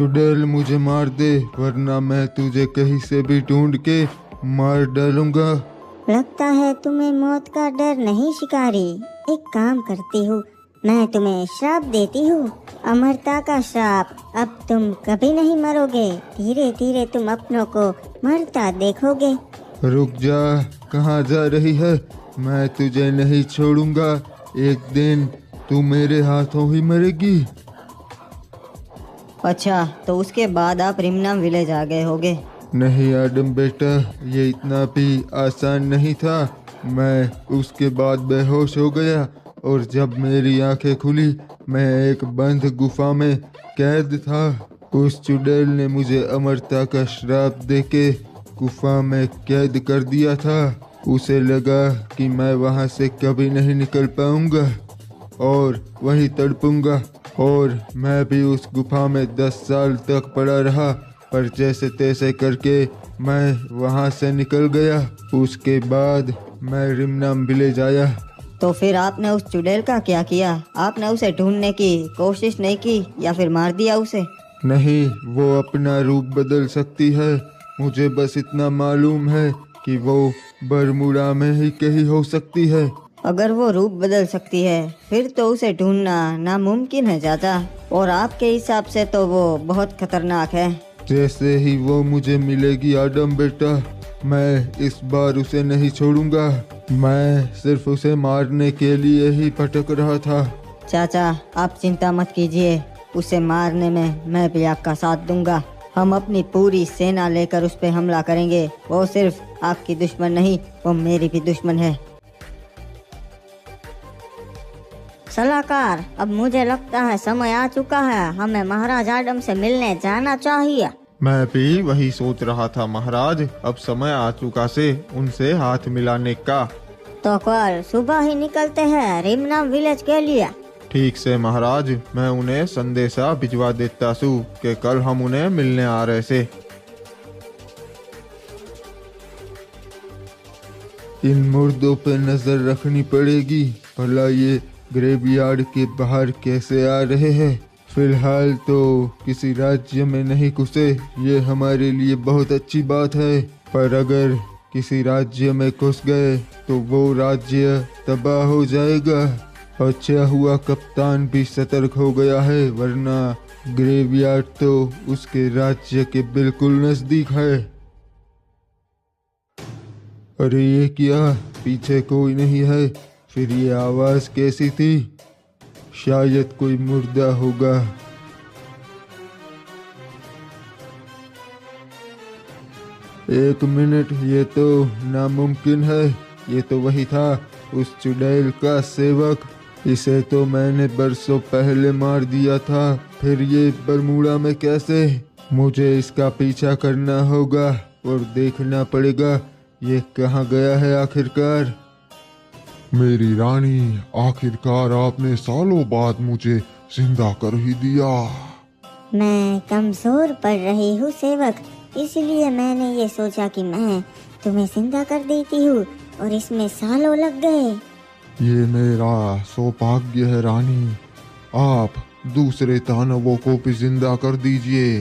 चुड़ैल मुझे मार दे, वरना मैं तुझे कहीं से भी ढूंढ के मार डालूंगा। लगता है तुम्हें मौत का डर नहीं शिकारी। एक काम करती हूँ, मैं तुम्हें श्राप देती हूँ, अमरता का श्राप। अब तुम कभी नहीं मरोगे, धीरे धीरे तुम अपनों को मरता देखोगे। रुक जा, कहाँ जा रही है? मैं तुझे नहीं छोड़ूंगा। एक दिन तू मेरे हाथों ही मरेगी। अच्छा, तो उसके बाद आप रिमनाम विलेज आ गए होगे। नहीं आदम बेटा, ये इतना भी आसान नहीं था। मैं उसके बाद बेहोश हो गया और जब मेरी आंखें खुली, मैं एक बंद गुफा में कैद था। उस चुड़ैल ने मुझे अमरता का श्राप देके गुफा में कैद कर दिया था। उसे लगा कि मैं वहां से कभी नहीं निकल पाऊंगा और वहीं तड़पूंगा, और मैं भी उस गुफा में 10 साल तक पड़ा रहा। पर जैसे तैसे करके मैं वहां से निकल गया। उसके बाद मैं रिमनाम विलेज आया। तो फिर आपने उस चुड़ैल का क्या किया? आपने उसे ढूंढने की कोशिश नहीं की या फिर मार दिया उसे? नहीं, वो अपना रूप बदल सकती है। मुझे बस इतना मालूम है कि वो बरमूडा में ही कहीं हो सकती है। अगर वो रूप बदल सकती है फिर तो उसे ढूंढना नामुमकिन है चाचा, और आपके हिसाब से तो वो बहुत खतरनाक है। जैसे ही वो मुझे मिलेगी आदम बेटा, मैं इस बार उसे नहीं छोड़ूंगा। मैं सिर्फ उसे मारने के लिए ही भटक रहा था। चाचा, आप चिंता मत कीजिए, उसे मारने में मैं भी आपका साथ दूंगा। हम अपनी पूरी सेना लेकर उस पे हमला करेंगे। वो सिर्फ आपकी दुश्मन नहीं, वो मेरी भी दुश्मन है। सलाहकार, अब मुझे लगता है समय आ चुका है, हमें महाराज आडम से मिलने जाना चाहिए। मैं भी वही सोच रहा था महाराज, अब समय आ चुका से उनसे हाथ मिलाने का। तो कल सुबह ही निकलते हैं रिमनाम विलेज के लिए। ठीक से महाराज, मैं उन्हें संदेशा भिजवा देता सू कि कल हम उन्हें मिलने आ रहे से। इन मुर्दों पे नजर रखनी पड़ेगी, भला ये ग्रेवयार्ड के बाहर कैसे आ रहे हैं। फिलहाल तो किसी राज्य में नहीं घुसे, ये हमारे लिए बहुत अच्छी बात है। पर अगर किसी राज्य में घुस गए तो वो राज्य तबाह हो जाएगा। अच्छा हुआ कप्तान भी सतर्क हो गया है, वरना ग्रेवयार्ड तो उसके राज्य के बिल्कुल नजदीक है। अरे ये क्या, पीछे कोई नहीं है, फिर ये आवाज कैसी थी? शायद कोई मुर्दा होगा। एक मिनट, ये तो नामुमकिन है। ये तो वही था, उस चुड़ैल का सेवक। इसे तो मैंने बरसों पहले मार दिया था, फिर ये बरमूडा में कैसे? मुझे इसका पीछा करना होगा और देखना पड़ेगा ये कहाँ गया है आखिरकार। मेरी रानी, आखिरकार आपने सालों बाद मुझे जिंदा कर ही दिया। मैं कमजोर पड़ रही हूँ सेवक, इसलिए मैंने ये सोचा कि मैं तुम्हें जिंदा कर देती हूँ, और इसमें सालों लग गए। ये मेरा सौभाग्य है रानी, आप दूसरे दानवों को भी जिंदा कर दीजिए।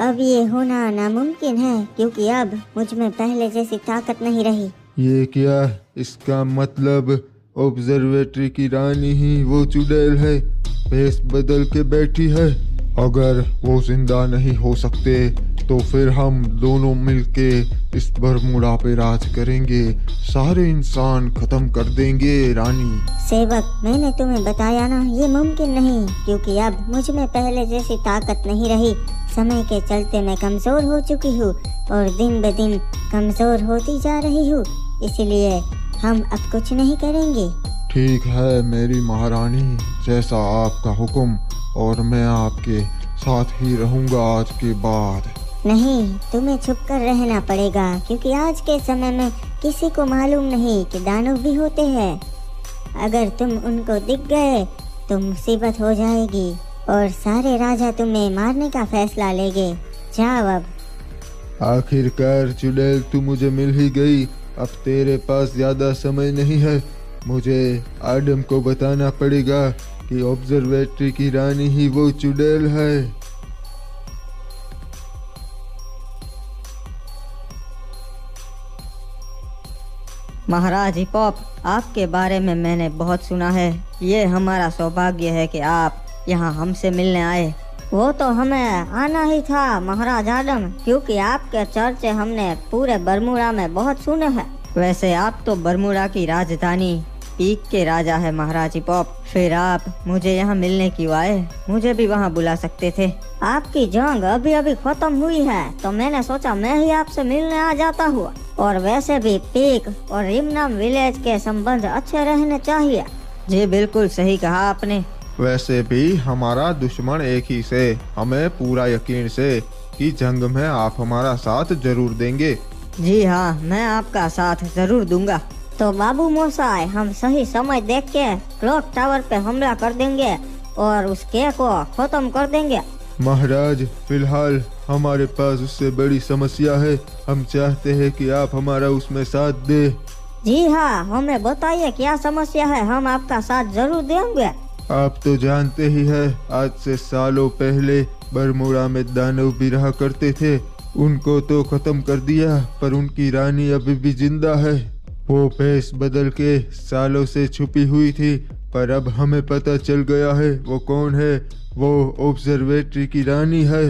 अब ये होना नामुमकिन है, क्योंकि अब मुझ में पहले जैसी ताकत नहीं रही। ये क्या, इसका मतलब ऑब्जर्वेटरी की रानी ही वो चुड़ैल है, भेष बदल के बैठी है। अगर वो जिंदा नहीं हो सकते तो फिर हम दोनों मिलके इस बरमूडा पे राज करेंगे, सारे इंसान खत्म कर देंगे रानी। सेवक, मैंने तुम्हें बताया ना, ये मुमकिन नहीं, क्योंकि अब मुझ में पहले जैसी ताकत नहीं रही। समय के चलते मैं कमजोर हो चुकी हूँ और दिन ब दिन कमजोर होती जा रही हूँ, इसलिए हम अब कुछ नहीं करेंगे। ठीक है मेरी महारानी, जैसा आपका हुक्म, और मैं आपके साथ ही रहूंगा आज के बाद। नहीं, तुम्हें छुप कर रहना पड़ेगा, क्योंकि आज के समय में किसी को मालूम नहीं कि दानव भी होते हैं। अगर तुम उनको दिख गए तो मुसीबत हो जाएगी और सारे राजा तुम्हें मारने का फैसला लेंगे। जाओ अब। आखिरकार चुड़ैल, तू मुझे मिल ही गई। अब तेरे पास ज्यादा समय नहीं है, मुझे आदम को बताना पड़ेगा कि ऑब्जर्वेटरी की रानी ही वो चुड़ैल है। महाराज हिपॉप, आपके बारे में मैंने बहुत सुना है। ये हमारा सौभाग्य है कि आप यहाँ हमसे मिलने आए। वो तो हमें आना ही था महाराज आडम, क्योंकि आपके चर्चे हमने पूरे बरमूडा में बहुत सुने हैं। वैसे आप तो बरमूडा की राजधानी पीक के राजा है महाराज हिपॉप, फिर आप मुझे यहाँ मिलने क्यों आए? मुझे भी वहाँ बुला सकते थे। आपकी जंग अभी अभी खत्म हुई है तो मैंने सोचा मैं ही आपसे मिलने आ जाता हूँ। और वैसे भी पीक और रिमनाम विलेज के संबंध अच्छे रहने चाहिए। जी बिल्कुल सही कहा आपने। वैसे भी हमारा दुश्मन एक ही से, हमें पूरा यकीन से कि जंग में आप हमारा साथ जरूर देंगे। जी हाँ, मैं आपका साथ जरूर दूंगा। तो बाबू मोसाई, हम सही समय देख के क्लॉक टावर पे हमला कर देंगे और उस के को खत्म कर देंगे। महाराज, फिलहाल हमारे पास उससे बड़ी समस्या है। हम चाहते हैं कि आप हमारा उसमें साथ दे। जी हाँ, हमें बताइए क्या समस्या है, हम आपका साथ जरूर देंगे। आप तो जानते ही हैं, आज से सालों पहले बरमूडा में दानव भी रहा करते थे। उनको तो खत्म कर दिया, पर उनकी रानी अभी भी जिंदा है। वो भेष बदल के सालों से छुपी हुई थी, पर अब हमें पता चल गया है वो कौन है। वो ऑब्जर्वेटरी की रानी है।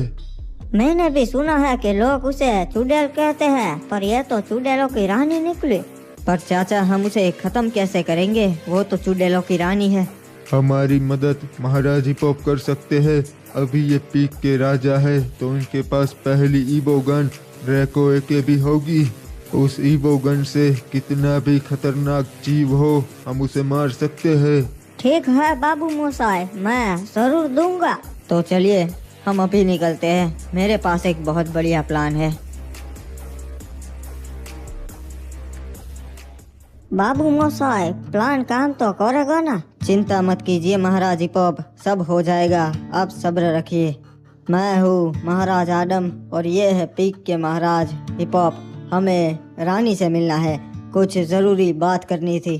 मैंने भी सुना है कि लोग उसे चुड़ैल कहते हैं, पर यह तो चुड़ैलों की रानी निकली। पर चाचा, हम उसे खत्म कैसे करेंगे? वो तो चुड़ैलों की रानी है। हमारी मदद महाराज हिपॉप कर सकते हैं। अभी ये पीक के राजा है तो इनके पास पहली ईवो गन ड्रैको एके भी होगी। उस ईवो गन से कितना भी खतरनाक जीव हो हम उसे मार सकते हैं। ठीक है बाबू मोसाई, मैं जरूर दूंगा। तो चलिए हम अभी निकलते हैं, मेरे पास एक बहुत बढ़िया प्लान है। बाबू मोसाई, प्लान काम तो करेगा ना? चिंता मत कीजिए महाराज हिपॉप, सब हो जाएगा, आप सब्र रखिए। मैं हूँ महाराज आडम और ये है पीक के महाराज हिपॉप। हमें रानी से मिलना है, कुछ जरूरी बात करनी थी।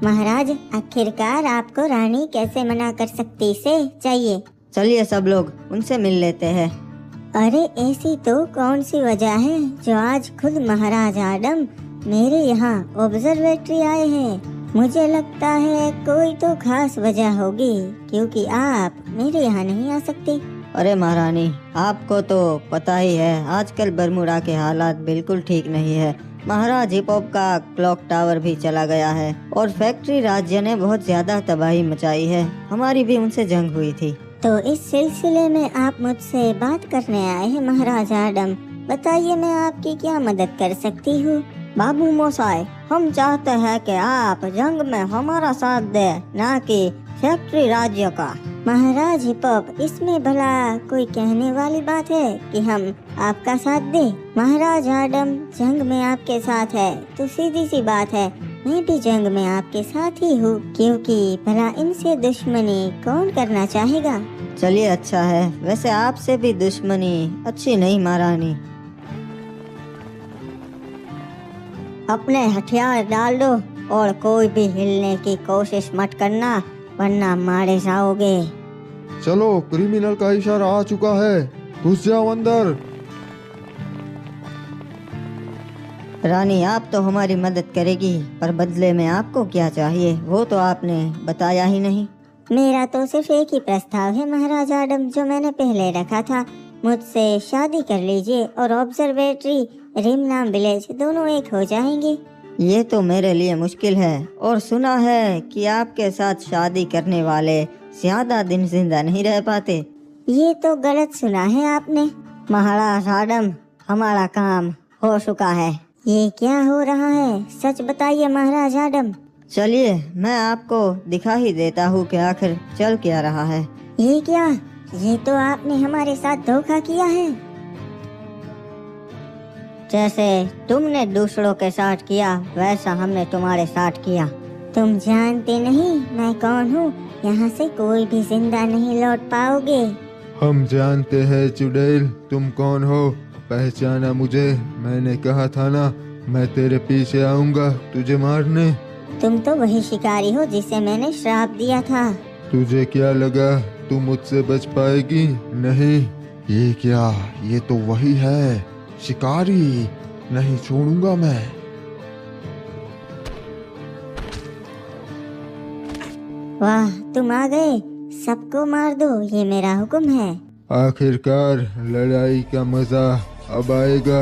महाराज, आखिरकार आपको रानी कैसे मना कर सकती से चाहिए। चलिए सब लोग उनसे मिल लेते हैं। अरे ऐसी तो कौन सी वजह है जो आज खुद महाराज आडम मेरे यहाँ ऑब्जर्वेटरी आए हैं? मुझे लगता है कोई तो खास वजह होगी, क्योंकि आप मेरे यहाँ नहीं आ सकते। अरे महारानी, आपको तो पता ही है आजकल बरमूडा के हालात बिल्कुल ठीक नहीं है। महाराज हिपॉप का क्लॉक टावर भी चला गया है और फैक्ट्री राज्य ने बहुत ज्यादा तबाही मचाई है। हमारी भी उनसे जंग हुई थी। तो इस सिलसिले में आप मुझसे बात करने आए हैं महाराज आडम। बताइए मैं आपकी क्या मदद कर सकती हूँ? बाबू मोसाई, हम चाहते हैं कि आप जंग में हमारा साथ दे, ना कि फैक्ट्री राज्य का। महाराज हिपॉप, इसमें भला कोई कहने वाली बात है कि हम आपका साथ दें? महाराज आडम जंग में आपके साथ है तो सीधी सी बात है, मैं भी जंग में आपके साथ ही हूँ, क्योंकि भला इनसे दुश्मनी कौन करना चाहेगा। चलिए अच्छा है, वैसे आपसे भी दुश्मनी अच्छी नहीं महारानी। अपने हथियार डाल दो और कोई भी हिलने की कोशिश मत करना, वरना मारे जाओगे। चलो, क्रिमिनल का इशारा आ चुका है, घुस जाओ अंदर। रानी, आप तो हमारी मदद करेगी, पर बदले में आपको क्या चाहिए वो तो आपने बताया ही नहीं। मेरा तो सिर्फ एक ही प्रस्ताव है महाराज आडम, जो मैंने पहले रखा था। मुझसे शादी कर लीजिए और ऑब्जर्वेटरी रिमनाम विलेज दोनों एक हो जाएंगे। ये तो मेरे लिए मुश्किल है, और सुना है कि आपके साथ शादी करने वाले ज्यादा दिन जिंदा नहीं रह पाते। ये तो गलत सुना है आपने महाराज आडम, हमारा काम हो चुका है। ये क्या हो रहा है, सच बताइए महाराज आडम। चलिए मैं आपको दिखा ही देता हूँ कि आखिर चल क्या रहा है। ये क्या, ये तो आपने हमारे साथ धोखा किया है। जैसे तुमने दूसरों के साथ किया वैसा हमने तुम्हारे साथ किया। तुम जानते नहीं मैं कौन हूँ, यहाँ से कोई भी जिंदा नहीं लौट पाओगे। हम जानते हैं चुड़ैल, तुम कौन हो, पहचाना मुझे? मैंने कहा था ना, मैं तेरे पीछे आऊंगा तुझे मारने। तुम तो वही शिकारी हो जिसे मैंने श्राप दिया था। तुझे क्या लगा तू मुझसे बच पाएगी? नहीं। ये क्या, ये तो वही है शिकारी, नहीं छोड़ूंगा मैं। वाह, तुम आ गए। सबको मार दो, ये मेरा हुक्म है। आखिरकार लड़ाई का मजा अब आएगा।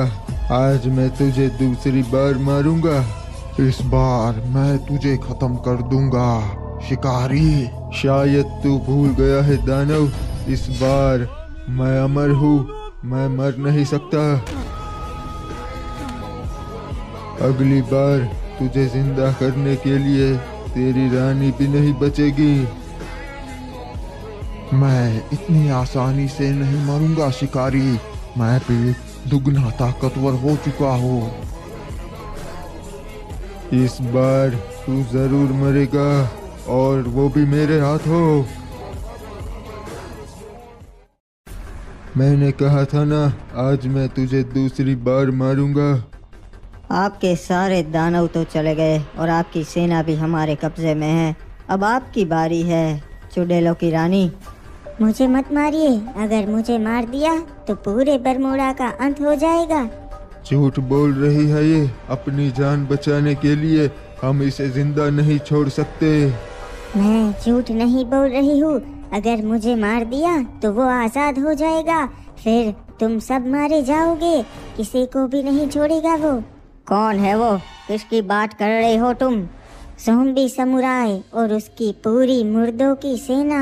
आज मैं तुझे दूसरी बार मारूंगा। इस बार मैं तुझे खत्म कर दूंगा शिकारी। शायद तू भूल गया है दानव, इस बार मैं अमर हूँ, मैं मर नहीं सकता। अगली बार तुझे जिंदा करने के लिए तेरी रानी भी नहीं बचेगी। मैं इतनी आसानी से नहीं मरूंगा शिकारी, मैं भी दुगना ताकतवर हो चुका हूँ। इस बार तू जरूर मरेगा, और वो भी मेरे हाथों। मैंने कहा था ना, आज मैं तुझे दूसरी बार मारूंगा। आपके सारे दानव तो चले गए और आपकी सेना भी हमारे कब्जे में है। अब आपकी बारी है चुड़ैलों की रानी। मुझे मत मारिए, अगर मुझे मार दिया तो पूरे बरमूडा का अंत हो जाएगा। झूठ बोल रही है ये। अपनी जान बचाने के लिए हम इसे जिंदा नहीं छोड़ सकते। मैं झूठ नहीं बोल रही हूँ। अगर मुझे मार दिया तो वो आज़ाद हो जाएगा, फिर तुम सब मारे जाओगे, किसी को भी नहीं छोड़ेगा वो। कौन है वो? किसकी बात कर रहे हो तुम? ज़ॉम्बी समुराई और उसकी पूरी मुर्दों की सेना।